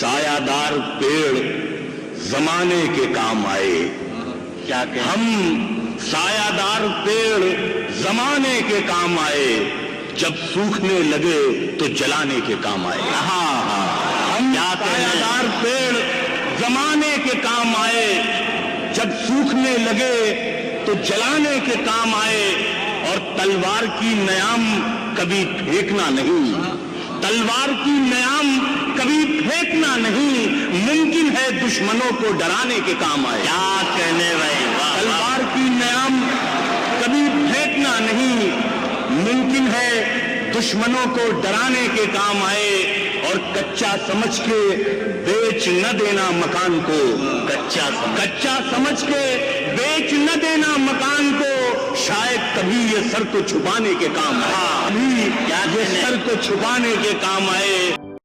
سایہ دار پیڑ زمانے کے کام آئے. کیا کہ ہم سایہ دار پیڑ زمانے کے کام آئے, جب سوکھنے لگے تو جلانے کے کام آئے. ہم سایہ دار پیڑ زمانے کے کام آئے, جب سوکھنے لگے تو جلانے کے کام آئے. اور تلوار کی نیام کبھی پھینکنا نہیں, تلوار کی نیام کبھی پھینکنا نہیں, ممکن ہے دشمنوں کو ڈرانے کے کام آئے. کیا کہنے بھائی, تلوار کی نیام کبھی پھینکنا نہیں, ممکن ہے دشمنوں کو ڈرانے کے کام آئے. اور کچا سمجھ کے بیچ نہ دینا مکان کو, کچا سمجھ کے بیچ نہ دینا مکان کو, شاید کبھی یہ سر کو چھپانے کے کام آئے, کبھی یہ سر کو چھپانے کے کام آئے.